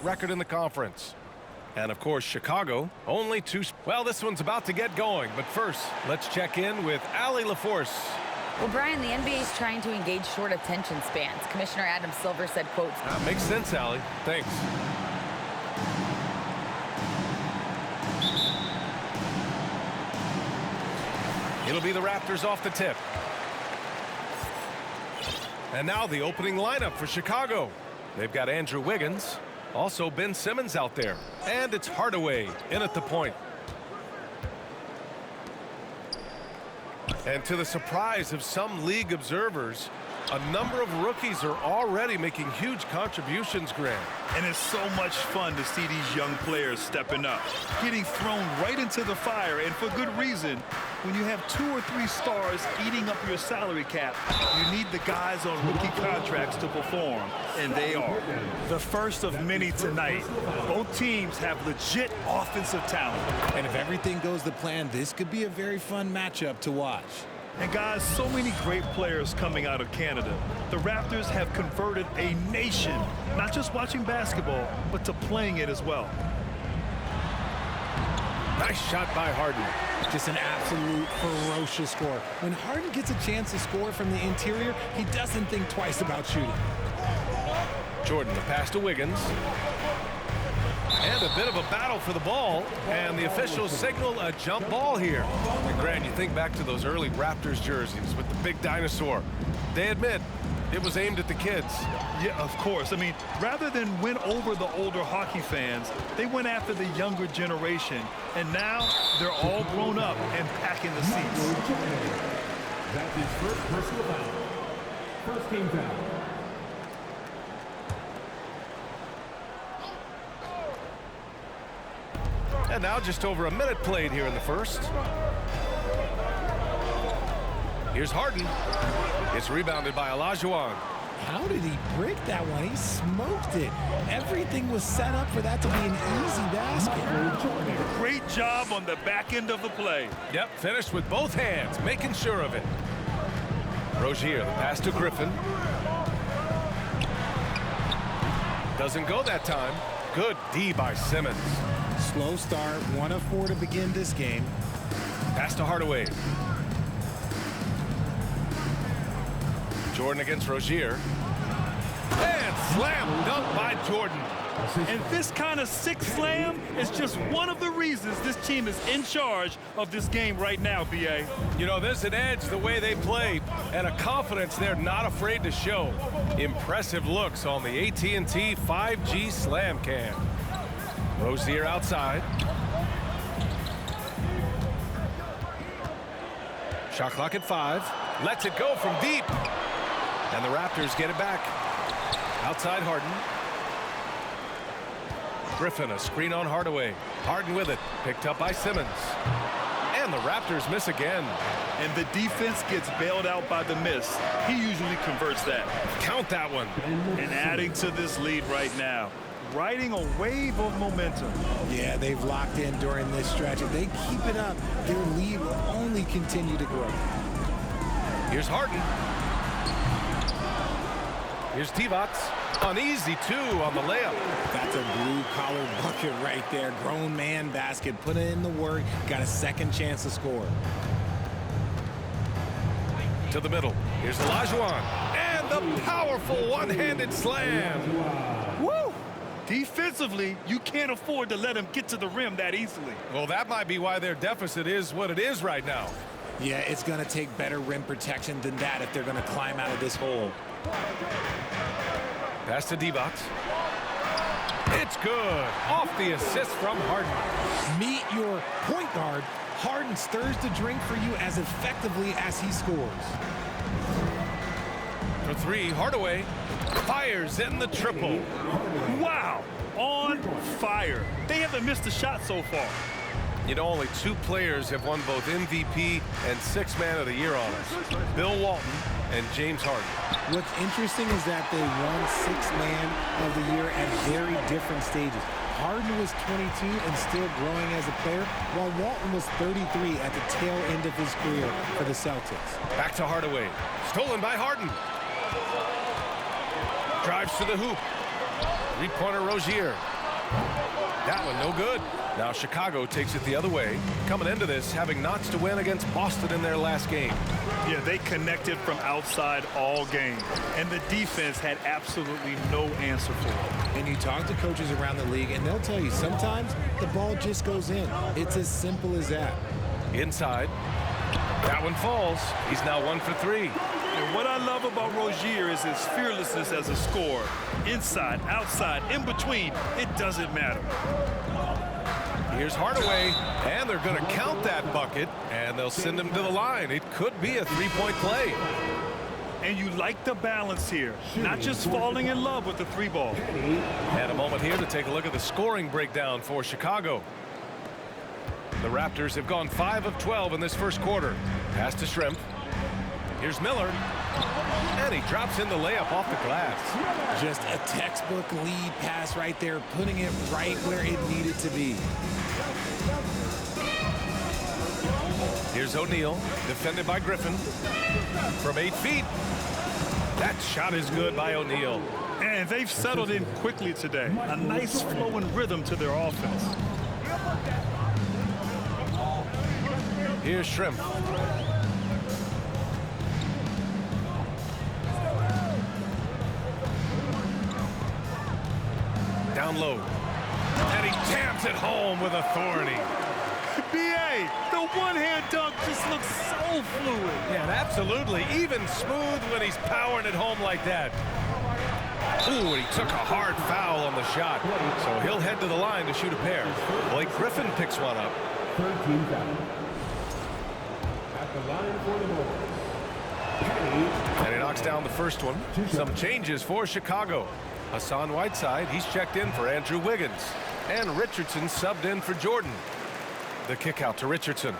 best record in the conference. And, of course, Chicago, only 2. Well, this one's about to get going. But first, let's check in with Allie LaForce. Well, Brian, the NBA is trying to engage short attention spans. Commissioner Adam Silver said, quote, Makes sense, Allie. Thanks. It'll be the Raptors off the tip. And now the opening lineup for Chicago. They've got Andrew Wiggins, also Ben Simmons out there. And it's Hardaway in at the point. And to the surprise of some league observers, a number of rookies are already making huge contributions, Grant. And it's so much fun to see these young players stepping up, getting thrown right into the fire, and for good reason. When you have 2 or 3 stars eating up your salary cap, you need the guys on rookie contracts to perform, and they are. The first of many tonight. Both teams have legit offensive talent. And if everything goes to plan, this could be a very fun matchup to watch. And guys, so many great players coming out of Canada. The Raptors have converted a nation, not just watching basketball, but to playing it as well. Nice shot by Harden. Just an absolute ferocious score. When Harden gets a chance to score from the interior, he doesn't think twice about shooting. Jordan, the pass to Wiggins. And a bit of a battle for the ball, and the officials signal a jump ball here. And Grant, you think back to those early Raptors jerseys with the big dinosaur. They admit it was aimed at the kids. Yeah, of course. I mean, rather than win over the older hockey fans, they went after the younger generation. And now they're all grown up and packing the seats. That's his first personal foul. First team foul. And now just over a minute played here in the first. Here's Harden. It's rebounded by Olajuwon. How did he break that one? He smoked it. Everything was set up for that to be an easy basket. Great job on the back end of the play. Yep, finished with both hands, making sure of it. Rozier, the pass to Griffin. Doesn't go that time. Good D by Simmons. Slow start, 1 of 4 to begin this game. Pass to Hardaway. Jordan against Rozier. And slam dunk by Jordan. And this kind of sick slam is just one of the reasons this team is in charge of this game right now, B.A. You know, there's an edge the way they play and a confidence they're not afraid to show. Impressive looks on the AT&T 5G Slam Cam. Rozier outside. Shot clock at 5. Lets it go from deep. And the Raptors get it back. Outside Harden. Griffin, a screen on Hardaway. Harden with it. Picked up by Simmons. And the Raptors miss again. And the defense gets bailed out by the miss. He usually converts that. Count that one. And adding to this lead right now. Riding a wave of momentum. Yeah, they've locked in during this stretch. If they keep it up, their lead will only continue to grow. Here's Harden. Here's Divac. An easy 2 on the layup. That's a blue-collar bucket right there. Grown man basket. Put in the work. Got a second chance to score. To the middle. Here's Olajuwon. And the powerful one-handed slam. Woo! Defensively, you can't afford to let him get to the rim that easily. Well, that might be why their deficit is what it is right now. Yeah, it's going to take better rim protection than that if they're going to climb out of this hole. Pass to Divac. It's good. Off the assist from Harden. Meet your point guard. Harden stirs the drink for you as effectively as he scores. For 3, Hardaway fires in the triple. Wow, on fire. They haven't missed a shot so far. You know, only 2 players have won both MVP and 6th Man of the Year honors. Bill Walton and James Harden. What's interesting is that they won 6th Man of the Year at very different stages. Harden was 22 and still growing as a player, while Walton was 33 at the tail end of his career for the Celtics. Back to Hardaway. Stolen by Harden. Drives to the hoop. Three-pointer Rozier. That one no good. Now Chicago takes it the other way, coming into this having knots to win against Boston in their last game. Yeah, they connected from outside all game, and the defense had absolutely no answer for it. And you talk to coaches around the league, and they'll tell you sometimes the ball just goes in. It's as simple as that. Inside. That one falls. He's now 1 for 3. And what I love about Rozier is his fearlessness as a scorer. Inside, outside, in between, it doesn't matter. Here's Hardaway, and they're going to count that bucket, and they'll send him to the line. It could be a three-point play. And you like the balance here, not just falling in love with the three ball. And a moment here to take a look at the scoring breakdown for Chicago. The Raptors have gone 5 of 12 in this first quarter. Pass to Shrimp. Here's Miller. And he drops in the layup off the glass. Just a textbook lead pass right there, putting it right where it needed to be. Here's O'Neal, defended by Griffin. From 8 feet. That shot is good by O'Neal. And they've settled in quickly today. A nice flow and rhythm to their offense. Here's Shrimp. Down low. And he jams it home with authority. B.A., the one-hand dunk just looks so fluid. Yeah, absolutely. Even smooth when he's powering it home like that. Ooh, and he took a hard foul on the shot. So he'll head to the line to shoot a pair. Blake Griffin picks one up. 13 foul. At the line for the Bulls. And he knocks down the first one. Some changes for Chicago. Hassan Whiteside, he's checked in for Andrew Wiggins. And Richardson subbed in for Jordan. The kick out to Richardson.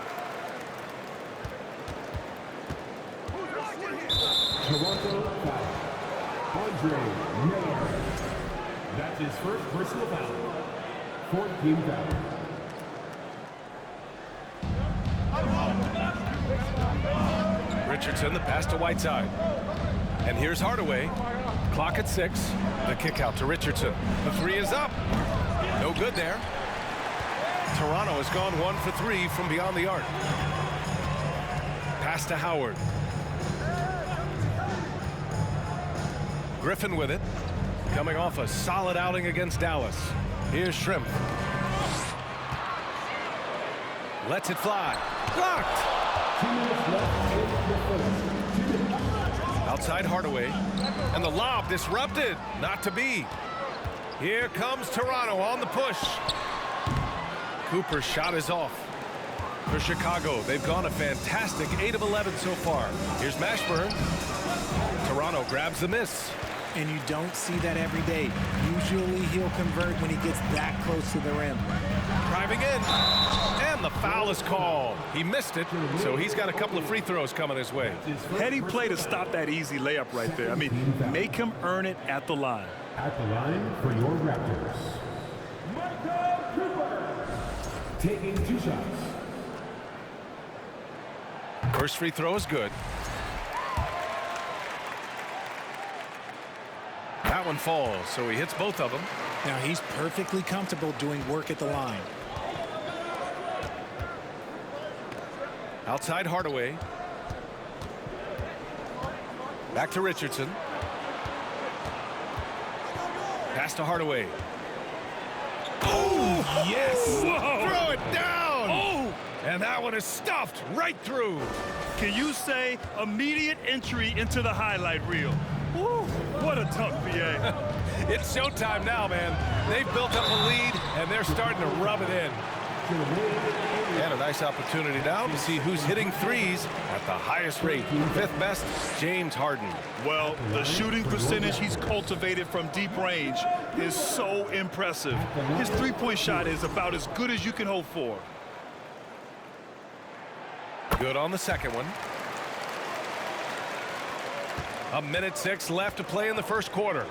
Toronto foul. Andre Miller. That's his first personal foul. 14 foul. Richardson, the pass to Whiteside. And here's Hardaway. Clock at 6. The kick out to Richardson. The three is up. No good there. Toronto has gone 1 for 3 from beyond the arc. Pass to Howard. Griffin with it. Coming off a solid outing against Dallas. Here's Shrimp. Lets it fly. Blocked. 2 minutes left in the first. Outside Hardaway. And the lob disrupted. Not to be. Here comes Toronto on the push. Cooper's shot is off. For Chicago, they've gone a fantastic 8 of 11 so far. Here's Mashburn. Toronto grabs the miss. And you don't see that every day. Usually he'll convert when he gets that close to the rim. Driving in. And the foul is called. He missed it, so he's got a couple of free throws coming his way. Heady play to stop that easy layup right there. I mean, make him earn it at the line. At the line for your Raptors. Michael Cooper. Taking 2 shots. First free throw is good. That one falls, so he hits both of them. Now he's perfectly comfortable doing work at the line. Outside Hardaway. Back to Richardson. Pass to Hardaway. Oh, yes! Whoa. Throw it down! Oh! And that one is stuffed right through. Can you say immediate entry into the highlight reel? Woo, what a dunk, B.A. It's showtime now, man. They've built up a lead, and they're starting to rub it in. And a nice opportunity now to see who's hitting threes at the highest rate. 5th best, James Harden. Well, the shooting percentage he's cultivated from deep range is so impressive. His three-point shot is about as good as you can hope for. Good on the second one. 1:06 left to play in the first quarter.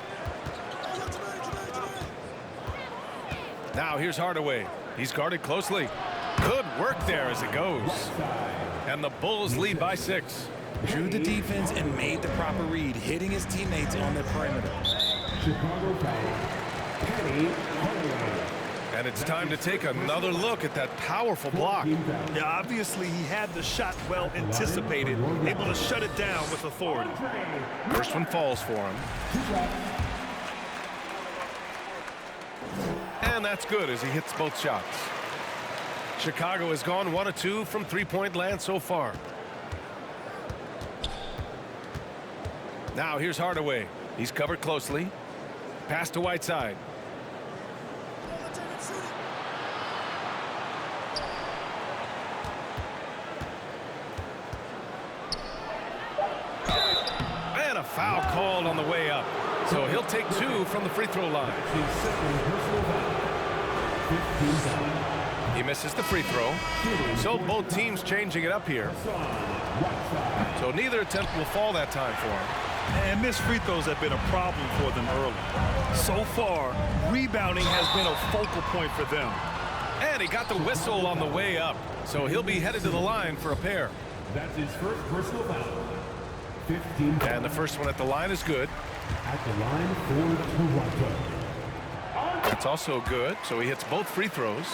Now here's Hardaway. He's guarded closely. Good work there as it goes. And the Bulls lead by 6. Drew the defense and made the proper read, hitting his teammates on the perimeter. Chicago foul. Penny Hardaway. And it's time to take another look at that powerful block. Yeah, obviously he had the shot well anticipated, able to shut it down with authority. First one falls for him. And that's good as he hits both shots. Chicago has gone 1 of 2 from three-point land so far. Now here's Hardaway. He's covered closely. Pass to Whiteside. And a foul called on the way up. So he'll take 2 from the free throw line. He misses the free throw. So both teams changing it up here. So neither attempt will fall that time for him. And missed free throws have been a problem for them early. So far, rebounding has been a focal point for them. And he got the whistle on the way up. So he'll be headed to the line for a pair. That's his first personal foul. 15. And the first one at the line is good. At the line for Toronto. That's also good. So he hits both free throws.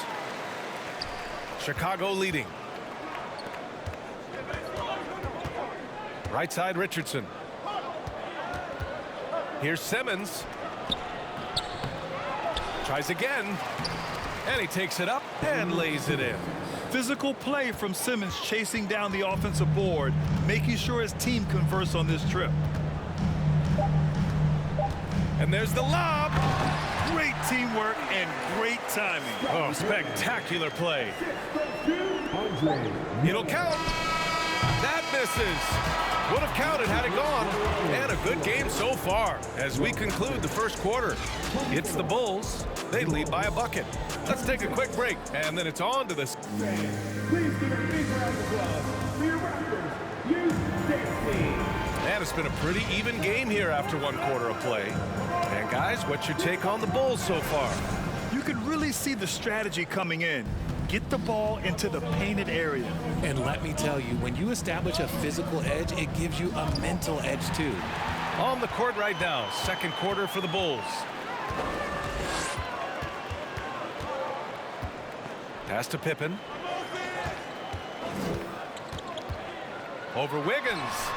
Chicago leading. Right side Richardson. Here's Simmons. Tries again. And he takes it up and lays it in. Physical play from Simmons chasing down the offensive board, making sure his team converts on this trip. And there's the lob. Great teamwork and great timing. Oh, spectacular play. Andre. It'll count. That misses. Would have counted had it gone. And a good game so far as we conclude the first quarter. It's the Bulls. They lead by a bucket. Let's take a quick break, and then it's on to this. Please give a big round of applause for your Raptors, U16. And it's been a pretty even game here after 1 quarter of play. And guys, what's your take on the Bulls so far? You can really see the strategy coming in. Get the ball into the painted area. And let me tell you, when you establish a physical edge, it gives you a mental edge too. On the court right now, second quarter for the Bulls. Pass to Pippen. Over Wiggins.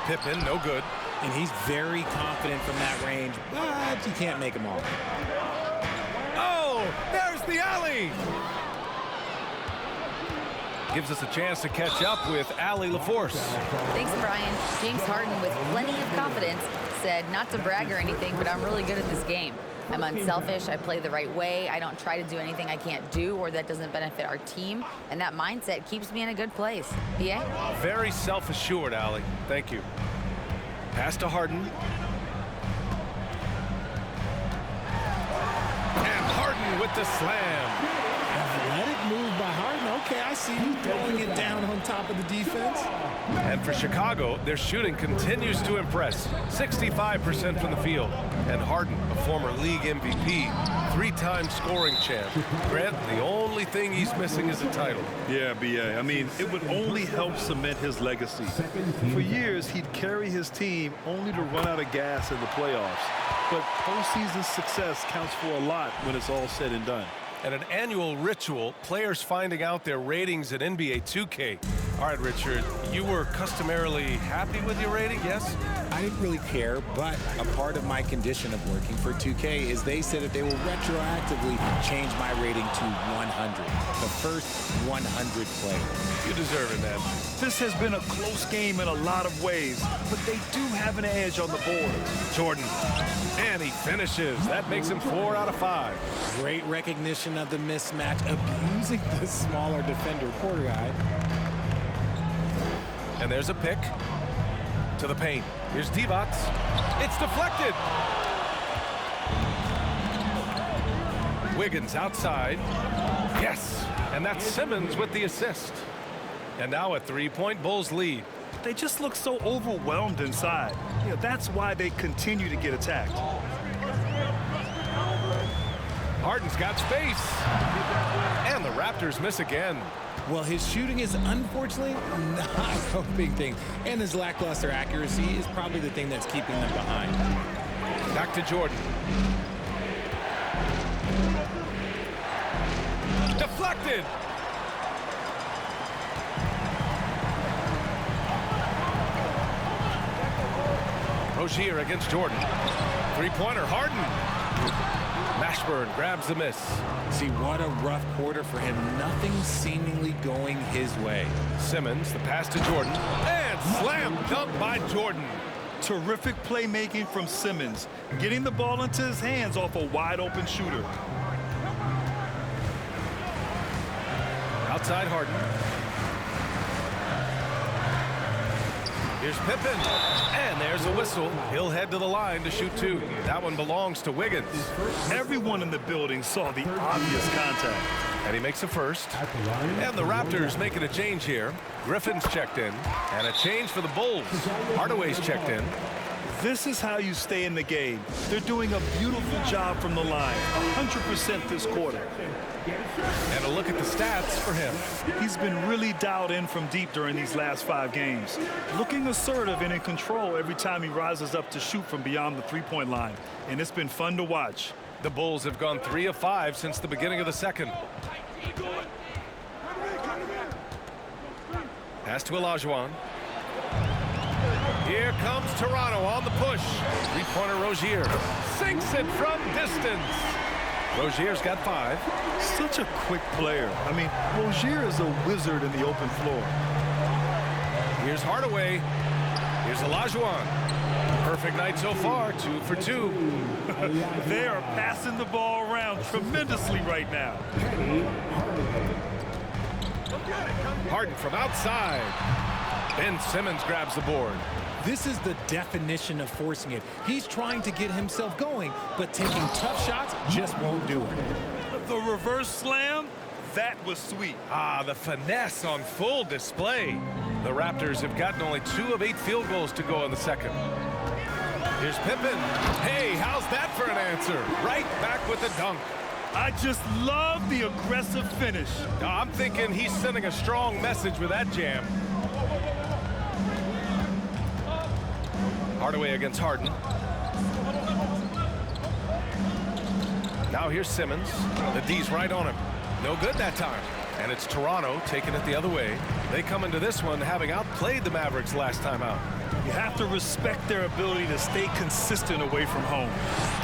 Pippen, no good. And he's very confident from that range, but you can't make him all. Oh, there's the alley. Gives us a chance to catch up with Allie LaForce. Thanks, Brian. James Harden, with plenty of confidence, said not to brag or anything, but I'm really good at this game. I'm unselfish. I play the right way. I don't try to do anything I can't do or that doesn't benefit our team. And that mindset keeps me in a good place. BA? Very self-assured, Allie. Thank you. Pass to Harden. And Harden with the slam. Let it move by Harden. Okay, I see you throwing it down on top of the defense. And for Chicago, their shooting continues to impress. 65% from the field. And Harden, a former league MVP, 3-time scoring champ. Grant, the only thing he's missing is a title. Yeah, B.A. I mean, it would only help cement his legacy. For years, he'd carry his team only to run out of gas in the playoffs. But postseason success counts for a lot when it's all said and done. And an annual ritual, players finding out their ratings at NBA 2K. All right, Richard, you were customarily happy with your rating, yes? I didn't really care, but a part of my condition of working for 2K is they said that they will retroactively change my rating to 100. The first 100 players. You deserve it, man. This has been a close game in a lot of ways, but they do have an edge on the board. Jordan, and he finishes. That makes him 4 out of 5. Great recognition of the mismatch, abusing the smaller defender, Porter guy. And there's a pick to the paint. Here's Divac. It's deflected. Wiggins outside. Yes. And that's Simmons with the assist. And now a 3-point Bulls lead. They just look so overwhelmed inside. You know, that's why they continue to get attacked. Harden's got space. And the Raptors miss again. Well, his shooting is unfortunately not a big thing. And his lackluster accuracy is probably the thing that's keeping them behind. Back to Jordan. deflected. Rozier against Jordan. Three-pointer, Harden. Mashburn grabs the miss. See, what a rough quarter for him. Nothing seemingly going his way. Simmons, the pass to Jordan. And slam dunk by Jordan. Terrific playmaking from Simmons, getting the ball into his hands off a wide-open shooter. Outside Harden. Here's Pippen, and there's a whistle. He'll head to the line to shoot two. That one belongs to Wiggins. Everyone in the building saw the obvious contact. And he makes a first. And the Raptors making a change here. Griffin's checked in, and a change for the Bulls. Hardaway's checked in. This is how you stay in the game. They're doing a beautiful job from the line, 100% this quarter. And a look at the stats for him. He's been really dialed in from deep during these last 5 games. Looking assertive and in control every time he rises up to shoot from beyond the three-point line. And it's been fun to watch. The Bulls have gone 3 of 5 since the beginning of the second. Pass to Olajuwon. Here comes Toronto on the push. Three-pointer Rozier sinks it from distance. Rozier's got 5. Such a quick player. I mean, Rozier is a wizard in the open floor. Here's Hardaway. Here's Olajuwon. Perfect night so far, 2 for 2. They are passing the ball around tremendously right now. Harden from outside. Ben Simmons grabs the board. This is the definition of forcing it. He's trying to get himself going, but taking tough shots just won't do it. The reverse slam, that was sweet. Ah, the finesse on full display. The Raptors have gotten only 2 of 8 field goals to go in the second. Here's Pippen. Hey, how's that for an answer? Right back with the dunk. I just love the aggressive finish. I'm thinking he's sending a strong message with that jam. Hardaway against Harden. Now here's Simmons. The D's right on him. No good that time. And it's Toronto taking it the other way. They come into this one having outplayed the Mavericks last time out. You have to respect their ability to stay consistent away from home,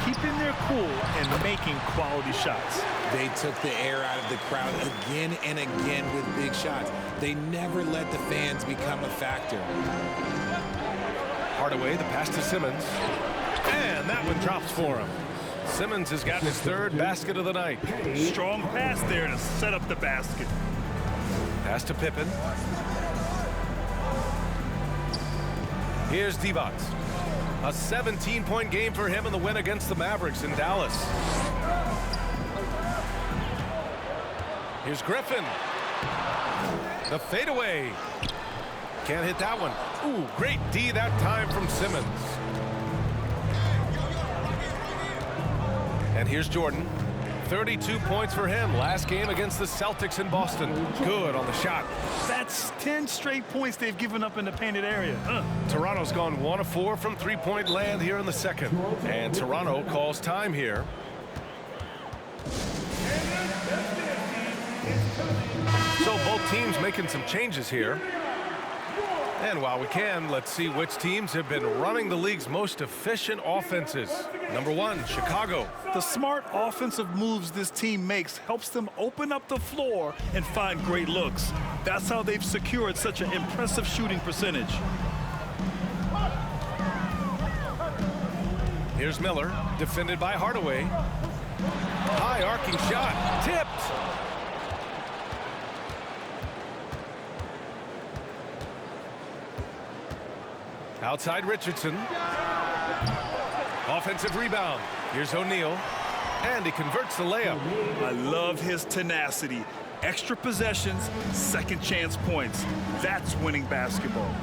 keeping their cool and making quality shots. They took the air out of the crowd again and again with big shots. They never let the fans become a factor. Hardaway, the pass to Simmons. And that one drops for him. Simmons has gotten his 3rd basket of the night. Strong pass there to set up the basket. Pass to Pippen. Here's Divac. A 17-point game for him in the win against the Mavericks in Dallas. Here's Griffin. The fadeaway. Can't hit that one. Ooh, great D that time from Simmons. And here's Jordan. 32 points for him last game against the Celtics in Boston. Good on the shot. That's 10 straight points they've given up in the painted area. Toronto's gone 1 of 4 from three-point land here in the second. And Toronto calls time here. So both teams making some changes here. And while we can, let's see which teams have been running the league's most efficient offenses. Number 1, Chicago. The smart offensive moves this team makes helps them open up the floor and find great looks. That's how they've secured such an impressive shooting percentage. Here's Miller, defended by Hardaway. High arcing shot, tipped. Outside Richardson. Offensive rebound. Here's O'Neal. And he converts the layup. I love his tenacity. Extra possessions, second chance points. That's winning basketball.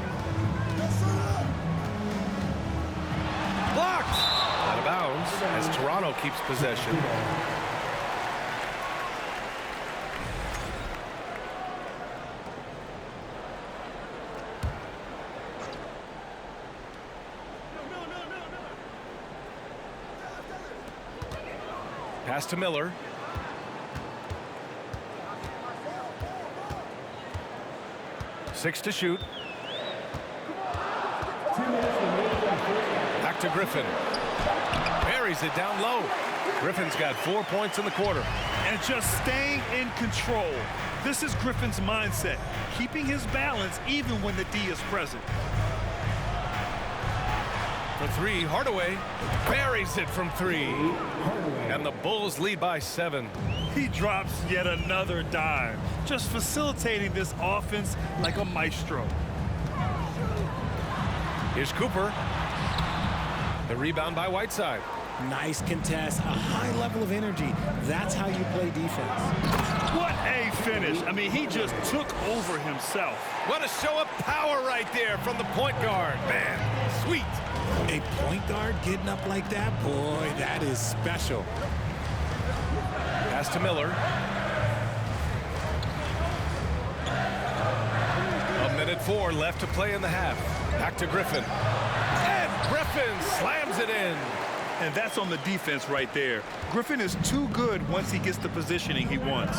Blocked. Out of bounds as Toronto keeps possession. Pass to Miller. 6 to shoot. Back to Griffin. Buries it down low. Griffin's got 4 points in the quarter. And just staying in control. This is Griffin's mindset, keeping his balance even when the D is present. For 3, Hardaway buries it from 3. And the Bulls lead by 7. He drops yet another dime, just facilitating this offense like a maestro. Here's Cooper. The rebound by Whiteside. Nice contest, a high level of energy. That's how you play defense. What a finish. I mean, he just took over himself. What a show of power right there from the point guard. Man, sweet. A point guard getting up like that, boy, that is special. Pass to Miller. A minute 4 left to play in the half. Back to Griffin. And Griffin slams it in. And that's on the defense right there. Griffin is too good once he gets the positioning he wants.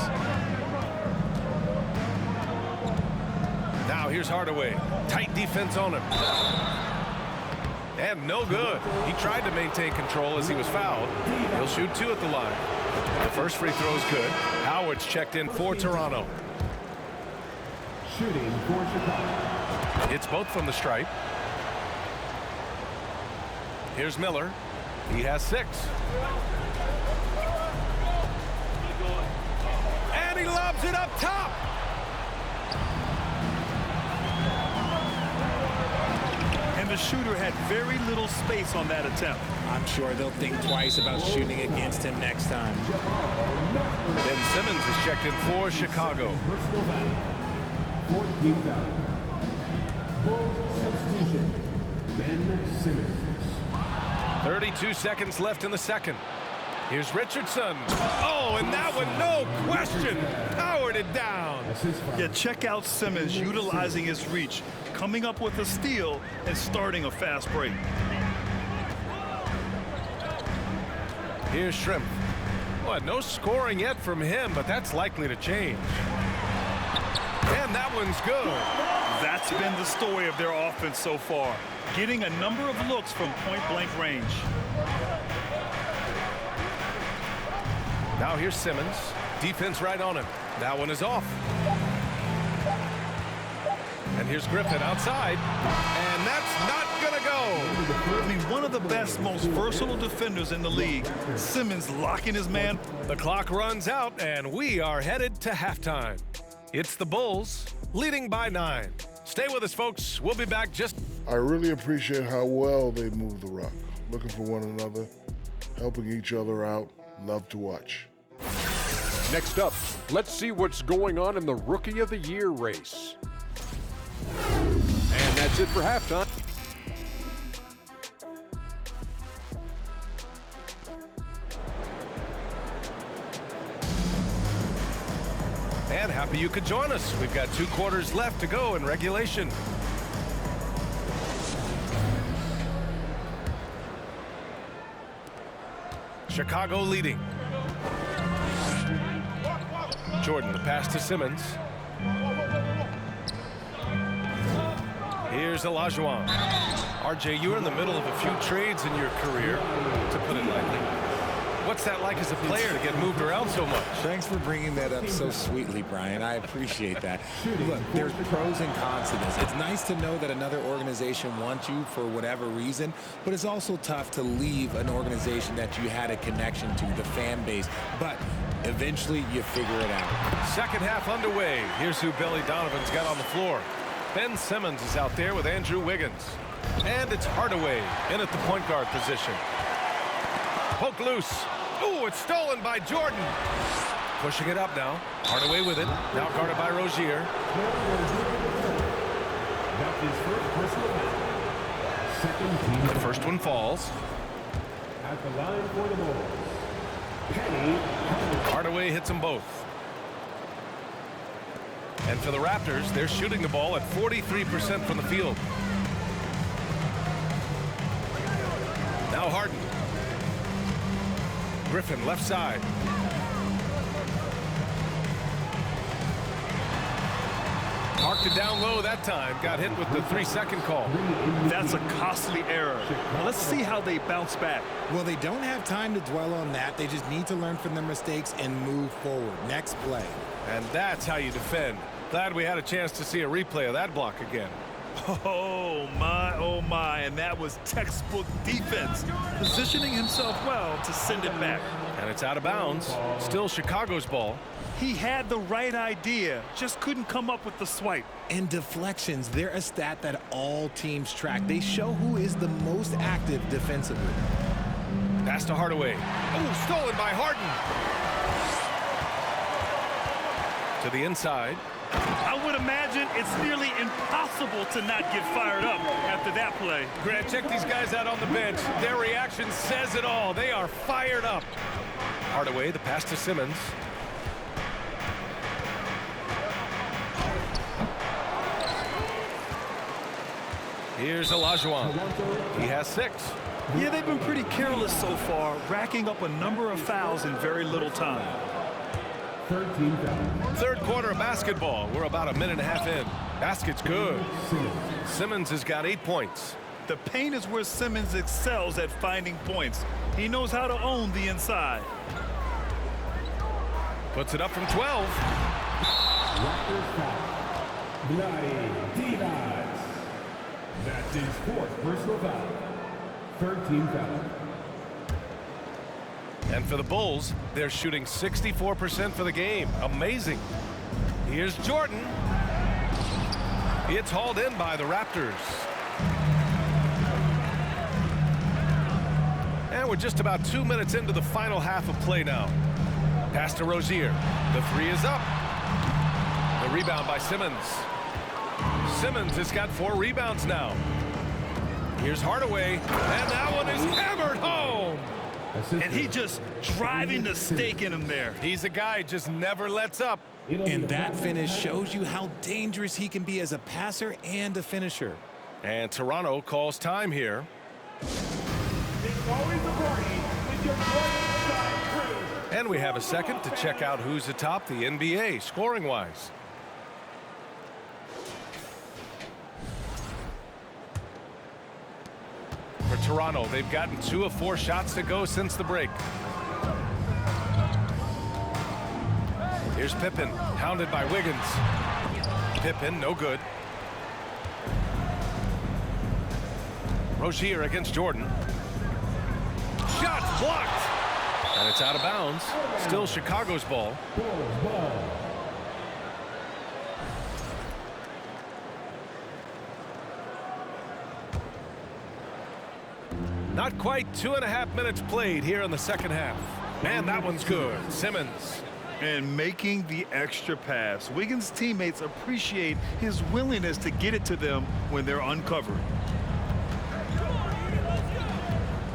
Now here's Hardaway. Tight defense on him. And no good. He tried to maintain control as he was fouled. He'll shoot 2 at the line. The first free throw is good. Howard's checked in for Toronto. Shooting for Chicago. It's both from the stripe. Here's Miller. He has 6. And he lobs it up top. And the shooter had very little space on that attempt. I'm sure they'll think twice about shooting against him next time. Ben Simmons is checked in for Chicago. Personal foul. 14 foul. Bulls substitution. Ben Simmons. 32 seconds left in the second. Here's Richardson. Oh, and that one, no question, powered it down. Yeah, check out Simmons utilizing his reach, coming up with a steal and starting a fast break. Here's Shrimp. Well, no scoring yet from him, but that's likely to change. And that one's good. That's been the story of their offense so far, getting a number of looks from point-blank range. Now here's Simmons. Defense right on him. That one is off. And here's Griffin outside. And that's not going to go. I mean, one of the best, most versatile defenders in the league. Simmons locking his man. The clock runs out, and we are headed to halftime. It's the Bulls leading by 9. Stay with us, folks. We'll be back just... I really appreciate how well they move the rock. Looking for one another, helping each other out. Love to watch. Next up, let's see what's going on in the Rookie of the Year race. And that's it for halftime. And happy you could join us. We've got 2 quarters left to go in regulation. Chicago leading. Jordan, the pass to Simmons. Here's Olajuwon. RJ, you're in the middle of a few trades in your career, to put it lightly. What's that like as a player to get moved around so much? Thanks for bringing that up so sweetly, Brian. I appreciate that. Look, there's pros and cons to this. It's nice to know that another organization wants you for whatever reason, but it's also tough to leave an organization that you had a connection to, the fan base. But eventually, you figure it out. Second half underway. Here's who Billy Donovan's got on the floor. Ben Simmons is out there with Andrew Wiggins. And it's Hardaway in at the point guard position. Poke loose. Ooh, it's stolen by Jordan. Pushing it up now. Hardaway with it. Now guarded by Rozier. That's his first personal foul. Second team. The first one falls. At the line for the Bulls. Penny Hardaway hits them both. And for the Raptors, they're shooting the ball at 43% from the field. Now Harden. Griffin left side. Parker it down low that time. Got hit with the 3-second call. That's a costly error. Now let's see how they bounce back. Well, they don't have time to dwell on that. They just need to learn from their mistakes and move forward. Next play. And that's how you defend. Glad we had a chance to see a replay of that block again. Oh my, and that was textbook defense. Positioning himself well to send it back. And it's out of bounds. Still Chicago's ball. He had the right idea, just couldn't come up with the swipe. And deflections, they're a stat that all teams track. They show who is the most active defensively. Pass to Hardaway. Oh, stolen by Harden. To the inside. I would imagine it's nearly impossible to not get fired up after that play. Grant, check these guys out on the bench. Their reaction says it all. They are fired up. Hardaway, the pass to Simmons. Here's Olajuwon. He has 6. Yeah, they've been pretty careless so far, racking up a number of fouls in very little time. 13 fouls. Third quarter of basketball. We're about a minute and a half in. Basket's good. Simmons has got 8 points. The paint is where Simmons excels at finding points. He knows how to own the inside. Puts it up from 12. Raptors foul. Vlade Divac. That's his 4th personal foul. 13 fouls. And for the Bulls, they're shooting 64% for the game. Amazing. Here's Jordan. It's hauled in by the Raptors. And we're just about 2 minutes into the final half of play now. Pass to Rozier. The 3 is up. The rebound by Simmons. Simmons has got 4 rebounds now. Here's Hardaway. And that one is hammered home. And he just driving the stake in him there. He's a guy who just never lets up. And that finish shows you how dangerous he can be as a passer and a finisher. And Toronto calls time here. And we have a second to check out who's atop the NBA scoring-wise. For Toronto, they've gotten 2 of 4 shots to go since the break. Here's Pippen, hounded by Wiggins. Pippen, no good. Rozier against Jordan. Shot blocked. And it's out of bounds. Still Chicago's ball. Not quite 2.5 minutes played here in the second half. Man, that one's good. Simmons. And making the extra pass. Wiggins' teammates appreciate his willingness to get it to them when they're uncovered.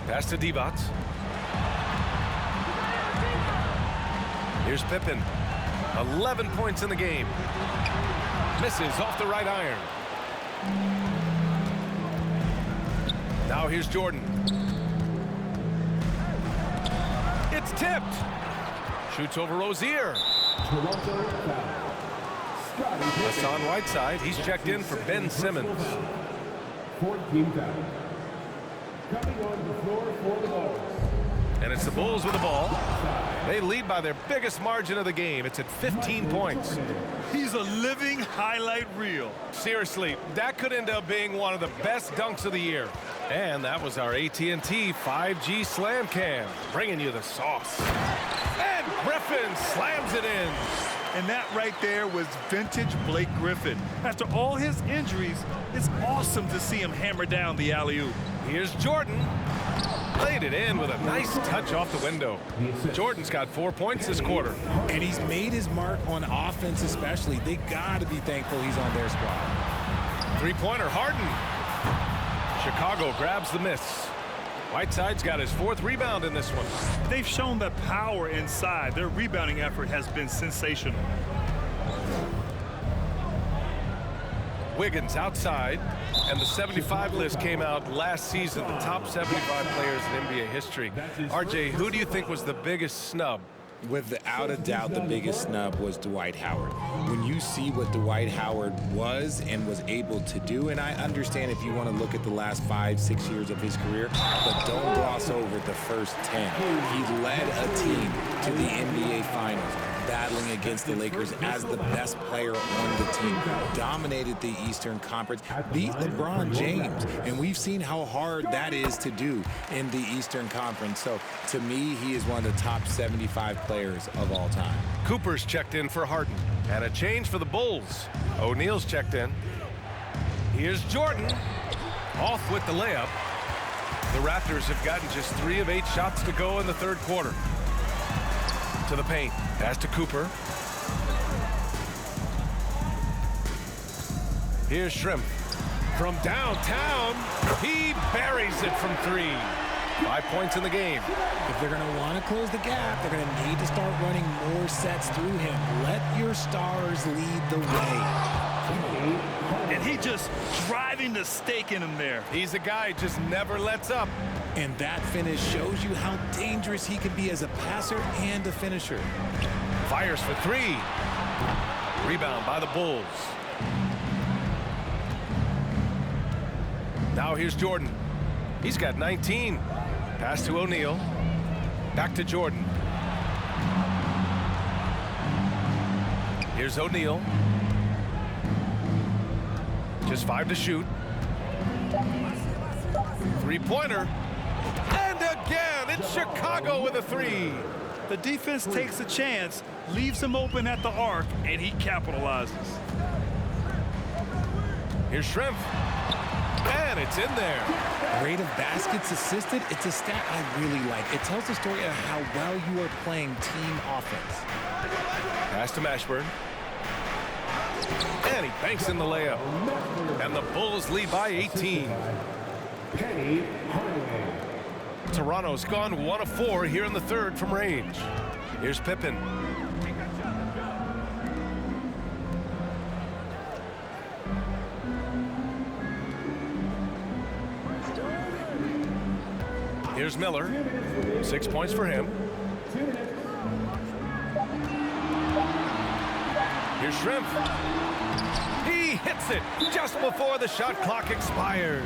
Pass to Divac. Here's Pippen. 11 points in the game. Misses off the right iron. Now here's Jordan. It's tipped. Shoots over Rozier. Hassan Whiteside. He's checked in for Ben Simmons. 14 fouls. Coming on the floor for the Bulls. And it's the Bulls with the ball. They lead by their biggest margin of the game. It's at 15 points. He's a living highlight reel. Seriously, that could end up being one of the best dunks of the year. And that was our AT&T 5G Slam Cam, bringing you the sauce. And Griffin slams it in. And that right there was vintage Blake Griffin. After all his injuries, it's awesome to see him hammer down the alley-oop. Here's Jordan. Laid it in with a nice touch off the window. Jordan's got 4 points this quarter. And he's made his mark on offense especially. They got to be thankful he's on their squad. Three-pointer, Harden. Chicago grabs the miss. Whiteside's got his 4th rebound in this one. They've shown the power inside. Their rebounding effort has been sensational. Wiggins outside, and the 75 list came out last season, the top 75 players in NBA history. RJ, who do you think was the biggest snub Without a doubt, the biggest snub was Dwight Howard. When you see what Dwight Howard was and was able to do, and I understand if you want to look at the last 5-6 years of his career, but don't gloss over the first 10. He led a team to the NBA Finals, battling against the Lakers as the best player on the team, dominated the Eastern Conference, beat LeBron James, and we've seen how hard that is to do in the Eastern Conference. So to me, he is one of the top 75 players of all time. Cooper's checked in for Harden. And a change for the Bulls. O'Neal's checked in. Here's Jordan. Off with the layup. The Raptors have gotten just 3 of 8 shots to go in the third quarter. To the paint. Pass to Cooper. Here's Shrimp. From downtown, he buries it from 3. 5 points in the game. If they're going to want to close the gap, they're going to need to start running more sets through him. Let your stars lead the way. And he just driving the stake in him there. He's a guy who just never lets up. And that finish shows you how dangerous he can be as a passer and a finisher. Fires for 3. Rebound by the Bulls. Now here's Jordan. He's got 19. Pass to O'Neal. Back to Jordan. Here's O'Neal. Just 5 to shoot. 3-pointer. And again, it's Chicago with a 3. The defense takes a chance, leaves him open at the arc, and he capitalizes. Here's Shrimp. And it's in there. Rate of baskets assisted, it's a stat I really like. It tells the story of how well you are playing team offense. Pass to Mashburn. And he banks in the layup. And the Bulls lead by 18. Penny Hardaway. Toronto's gone 1 of 4 here in the third from range. Here's Pippen. Here's Miller. 6 points for him. Here's Shrimp. He hits it just before the shot clock expires.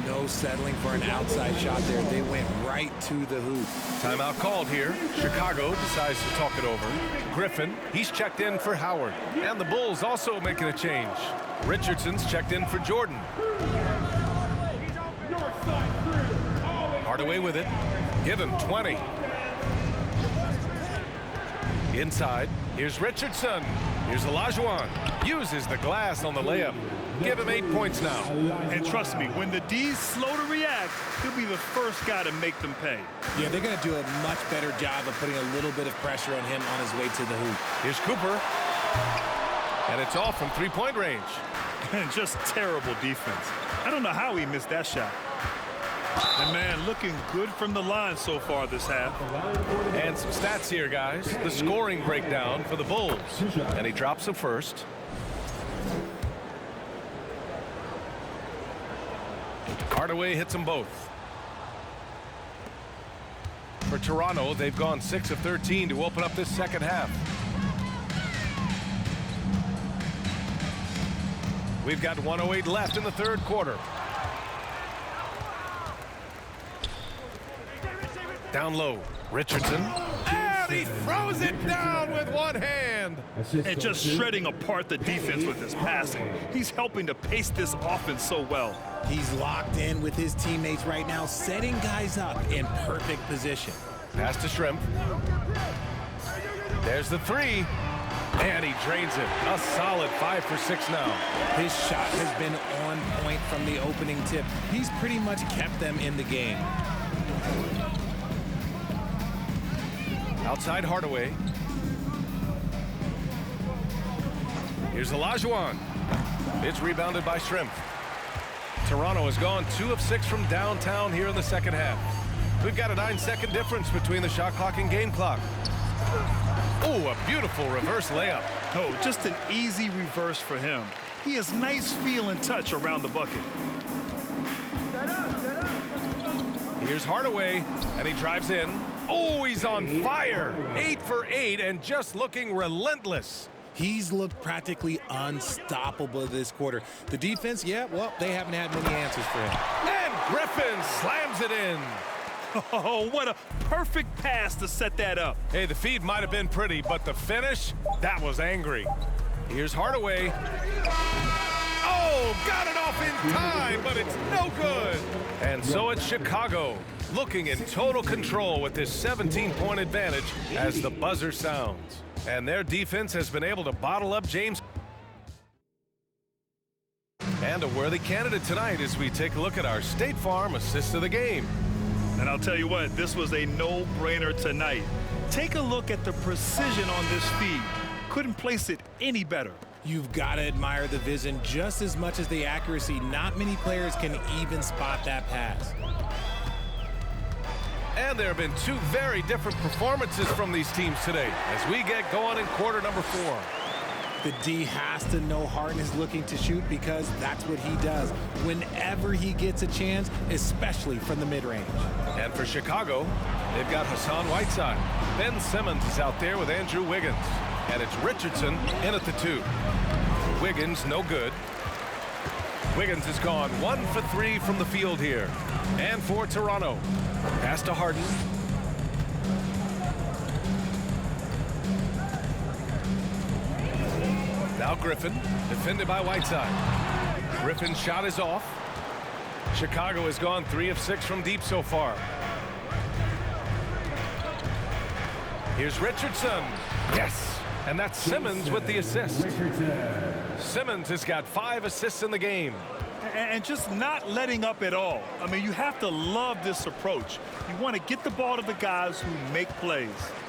No settling for an outside shot there. They went right to the hoop. Timeout called here. Chicago decides to talk it over. Griffin, he's checked in for Howard. And the Bulls also making a change. Richardson's checked in for Jordan. Hardaway with it. Give him 20. Inside. Here's Richardson. Here's Olajuwon. Uses the glass on the layup. Give him 8 points now. And trust me, when the D's slow to react, he'll be the first guy to make them pay. Yeah, they're going to do a much better job of putting a little bit of pressure on him on his way to the hoop. Here's Cooper. And it's off from 3-point range. And just terrible defense. I don't know how he missed that shot. And man, looking good from the line so far this half. And some stats here, guys. The scoring breakdown for the Bulls. And he drops them first. Hardaway hits them both. For Toronto, they've gone 6 of 13 to open up this second half. We've got 1:08 left in the third quarter. Down low, Richardson. And he throws it down with one hand. And just shredding apart the defense with his passing. He's helping to pace this offense so well. He's locked in with his teammates right now, setting guys up in perfect position. Pass to Shrimp. There's the 3. And he drains it. A solid 5 for 6 now. His shot has been on point from the opening tip. He's pretty much kept them in the game. Outside Hardaway. Here's Olajuwon. It's rebounded by Shrimp. Toronto has gone 2 of 6 from downtown here in the second half. We've got a 9-second difference between the shot clock and game clock. Oh, a beautiful reverse layup. Oh, just an easy reverse for him. He has nice feel and touch around the bucket. Here's Hardaway, and he drives in. Oh, he's on fire. 8 for 8 and just looking relentless. He's looked practically unstoppable this quarter. The defense, yeah, well, they haven't had many answers for him. And Griffin slams it in. Oh, what a perfect pass to set that up. Hey, the feed might have been pretty, but the finish, that was angry. Here's Hardaway. Oh, got it off in time, but it's no good. And so it's Chicago, looking in total control with this 17-point advantage as the buzzer sounds. And their defense has been able to bottle up James. And a worthy candidate tonight as we take a look at our State Farm assist of the game. And I'll tell you what, this was a no-brainer tonight. Take a look at the precision on this feed. Couldn't place it any better. You've got to admire the vision just as much as the accuracy. Not many players can even spot that pass. And there have been two very different performances from these teams today as we get going in quarter number 4. The D has to know Harden is looking to shoot because that's what he does whenever he gets a chance, especially from the mid-range. And for Chicago, they've got Hassan Whiteside. Ben Simmons is out there with Andrew Wiggins. And it's Richardson in at the 2. Wiggins, no good. Wiggins has gone 1 for 3 from the field here. And for Toronto, pass to Harden. Now Griffin, defended by Whiteside. Griffin's shot is off. Chicago has gone 3 of 6 from deep so far. Here's Richardson. Yes. And that's Simmons with the assist. Simmons has got 5 assists in the game. And just not letting up at all. I mean, you have to love this approach. You want to get the ball to the guys who make plays.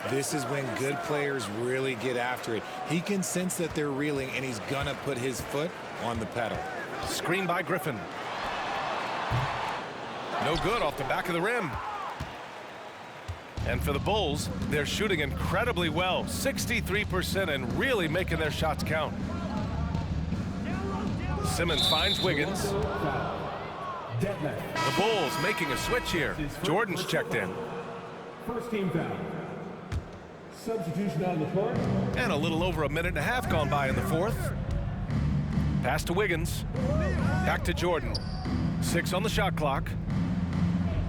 This is when good players really get after it. He can sense that they're reeling, and he's going to put his foot on the pedal. Screen by Griffin. No good off the back of the rim. And for the Bulls, they're shooting incredibly well, 63%, and really making their shots count. Simmons finds Wiggins. The Bulls making a switch here. Jordan's checked in. First team foul. Substitution on the court. And a little over a minute and a half gone by in the 4th. Pass to Wiggins. Back to Jordan. 6 on the shot clock.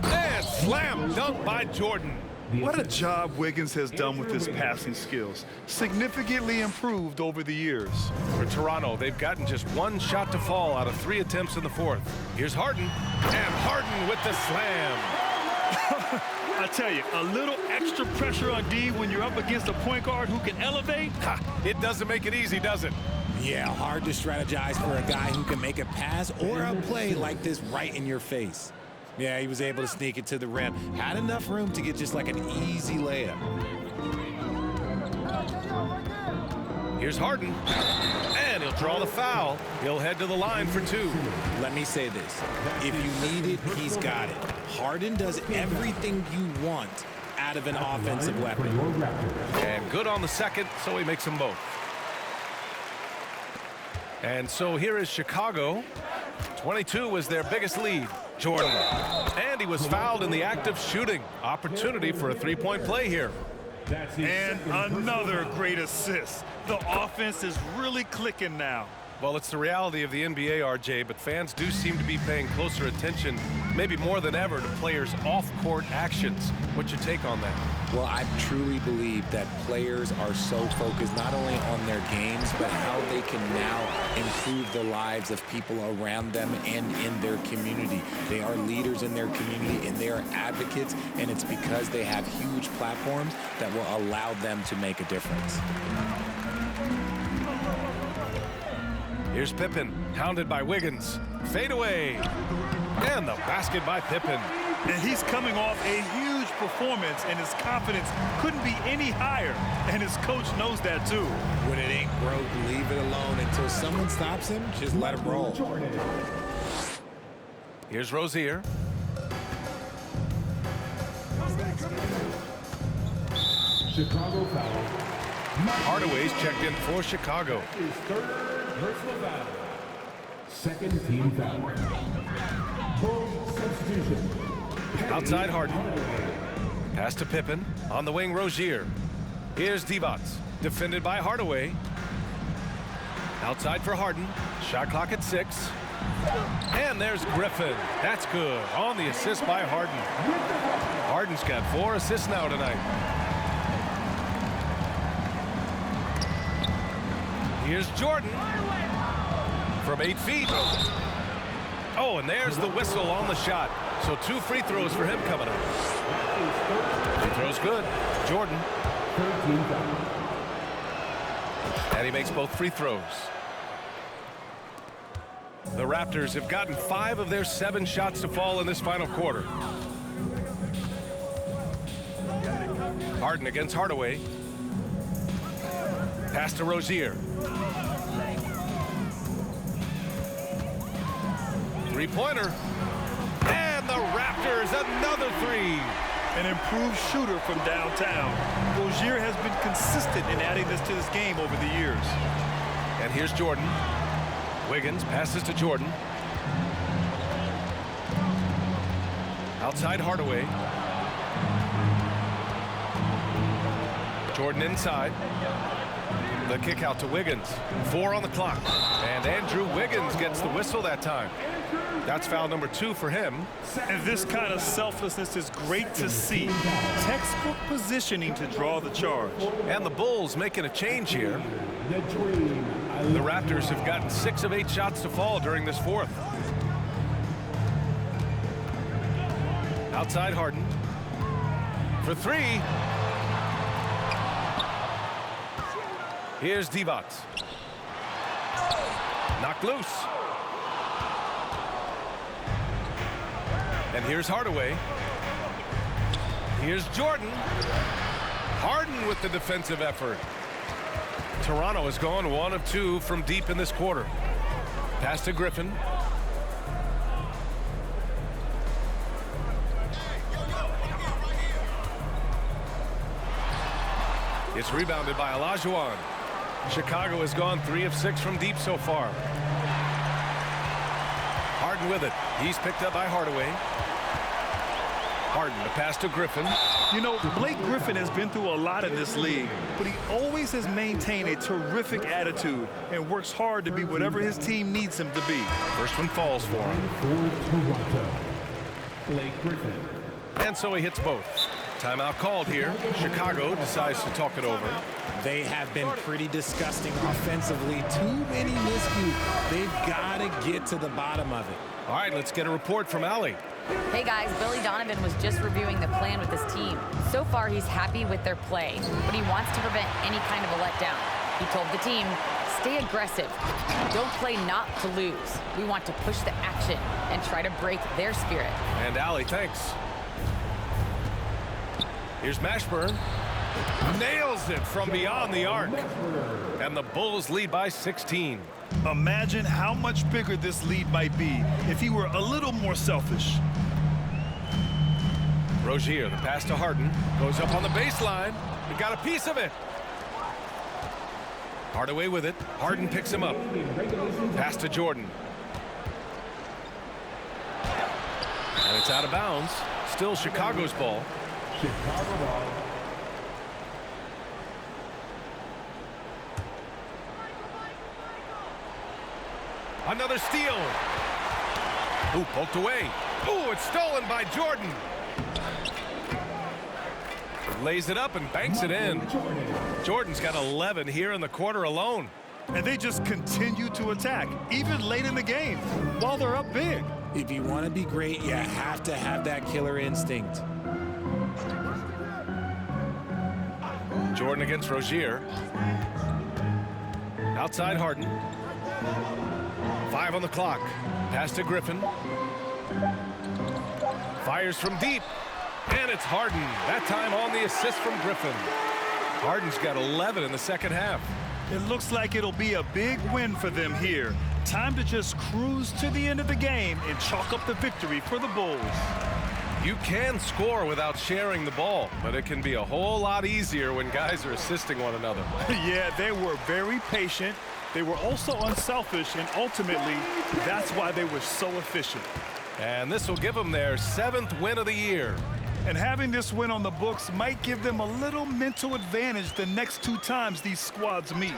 And slam dunk by Jordan. What a job Wiggins has done with his passing skills. Significantly improved over the years. For Toronto, they've gotten just 1 shot to fall out of 3 attempts in the 4th. Here's Harden. And Harden with the slam. I tell you, a little extra pressure on D when you're up against a point guard who can elevate. It doesn't make it easy, does it? Yeah, hard to strategize for a guy who can make a pass or a play like this right in your face. Yeah, he was able to sneak it to the rim. Had enough room to get just like an easy layup. Here's Harden. And he'll draw the foul. He'll head to the line for 2. Let me say this. If you need it, he's got it. Harden does everything you want out of an offensive weapon. And good on the second, so he makes them both. And so here is Chicago. 22 was their biggest lead. Jordan. And he was fouled in the act of shooting. Opportunity for a 3-point play here. And another great assist. The offense is really clicking now. Well, it's the reality of the NBA, RJ, but fans do seem to be paying closer attention, maybe more than ever, to players' off-court actions. What's your take on that? Well, I truly believe that players are so focused not only on their games, but how they can now improve the lives of people around them and in their community. They are leaders in their community, and they are advocates, and it's because they have huge platforms that will allow them to make a difference. Here's Pippen, hounded by Wiggins. Fade away. And the basket by Pippen. And he's coming off a huge performance, and his confidence couldn't be any higher. And his coach knows that, too. When it ain't broke, leave it alone. Until someone stops him, just let him roll. Here's Rozier. Chicago foul. Hardaway's checked in for Chicago. His third personal foul. Second team foul. Bull substitution. Outside Harden. Pass to Pippen. On the wing, Rozier. Here's Divac. Defended by Hardaway. Outside for Harden. Shot clock at 6. And there's Griffin. That's good. On the assist by Harden. Harden's got 4 assists now tonight. Here's Jordan. From 8 feet. Oh, and there's the whistle on the shot. So 2 free throws for him coming up. Free throw's good. Jordan. And he makes both free throws. The Raptors have gotten 5 of their 7 shots to fall in this final quarter. Harden against Hardaway. Pass to Rozier. 3-pointer. And the Raptors another 3. An improved shooter from downtown. Rozier has been consistent in adding this to this game over the years. And here's Jordan. Wiggins passes to Jordan. Outside Hardaway. Jordan inside. The kick out to Wiggins. 4 on the clock. And Andrew Wiggins gets the whistle that time. That's foul number 2 for him. And this kind of selflessness is great to see. Textbook positioning to draw the charge. And the Bulls making a change here. The Raptors have gotten 6 of 8 shots to fall during this fourth. Outside Harden. For 3. Here's Divac. Knocked loose. And here's Hardaway. Here's Jordan. Harden with the defensive effort. Toronto has gone 1 of 2 from deep in this quarter. Pass to Griffin. It's rebounded by Olajuwon. Chicago has gone 3 of 6 from deep so far. Harden with it. He's picked up by Hardaway. Harden, the pass to Griffin. You know, Blake Griffin has been through a lot in this league, but he always has maintained a terrific attitude and works hard to be whatever his team needs him to be. First one falls for him. For Toronto, Blake Griffin. And so he hits both. Timeout called here. Chicago decides to talk it over. They have been pretty disgusting offensively. Too many miscues. They've got to get to the bottom of it. All right, let's get a report from Allie. Hey guys, Billy Donovan was just reviewing the plan with his team. So far, he's happy with their play, but he wants to prevent any kind of a letdown. He told the team, stay aggressive. Don't play not to lose. We want to push the action and try to break their spirit. And Allie, thanks. Here's Mashburn. Nails it from beyond the arc. And the Bulls lead by 16. Imagine how much bigger this lead might be if he were a little more selfish. Rozier, the pass to Harden. Goes up on the baseline. He got a piece of it. Hardaway with it. Harden picks him up. Pass to Jordan. And it's out of bounds. Still Chicago's ball. Chicago ball. Another steal. Ooh, poked away. Ooh, it's stolen by Jordan. Lays it up and banks it in. Jordan's got 11 here in the quarter alone. And they just continue to attack, even late in the game, while they're up big. If you want to be great, you have to have that killer instinct. Jordan against Rozier. Outside Harden. 5 on the clock. Pass to Griffin. Fires from deep. And it's Harden. That time on the assist from Griffin. Harden's got 11 in the second half. It looks like it'll be a big win for them here. Time to just cruise to the end of the game and chalk up the victory for the Bulls. You can score without sharing the ball, but it can be a whole lot easier when guys are assisting one another. Yeah, they were very patient. They were also unselfish, and ultimately, that's why they were so efficient. And this will give them their 7th win of the year. And having this win on the books might give them a little mental advantage the next 2 times these squads meet.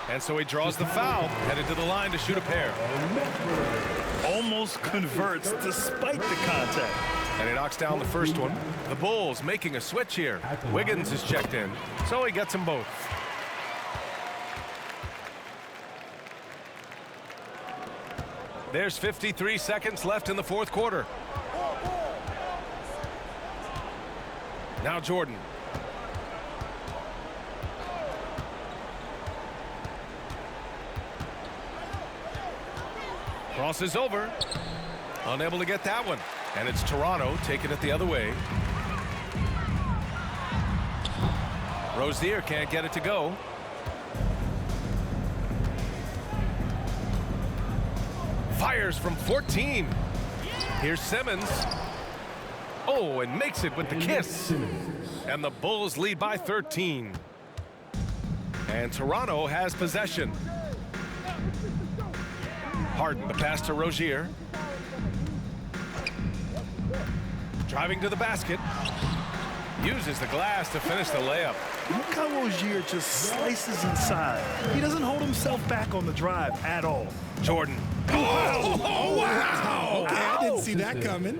And so he draws the foul, headed to the line to shoot a pair. Almost converts despite the contact. And he knocks down the first one. The Bulls making a switch here. Wiggins is checked in, so he gets them both. There's 53 seconds left in the fourth quarter. Now Jordan. Crosses over. Unable to get that one. And it's Toronto taking it the other way. Rozier can't get it to go. Fires from 14. Here's Simmons. Oh, and makes it with the kiss. And the Bulls lead by 13. And Toronto has possession. Harden, the pass to Rozier. Driving to the basket. Uses the glass to finish the layup. Look how Rozier just slices inside. He doesn't hold himself back on the drive at all. Jordan. Oh, wow. Okay, I didn't see that coming.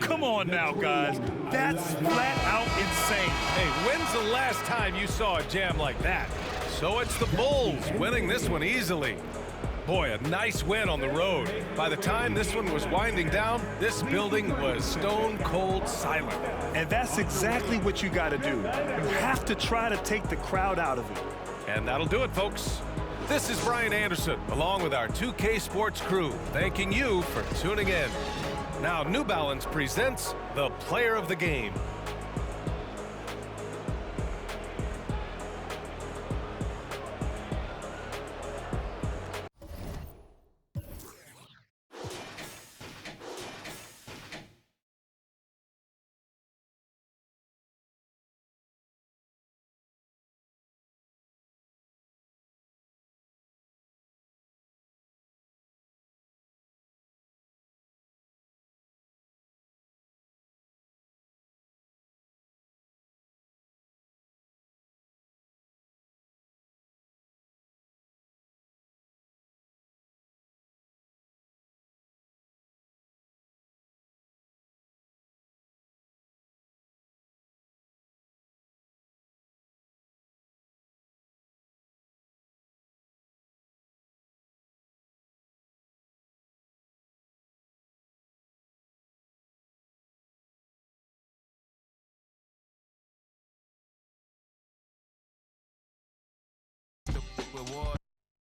Come on now, guys. That's flat out insane. Hey, when's the last time you saw a jam like that? So it's the Bulls winning this one easily. Boy, a nice win on the road. By the time this one was winding down, this building was stone cold silent. And that's exactly what you got to do. You have to try to take the crowd out of it. And that'll do it, folks. This is Brian Anderson, along with our 2K Sports crew, thanking you for tuning in. Now, New Balance presents the Player of the Game.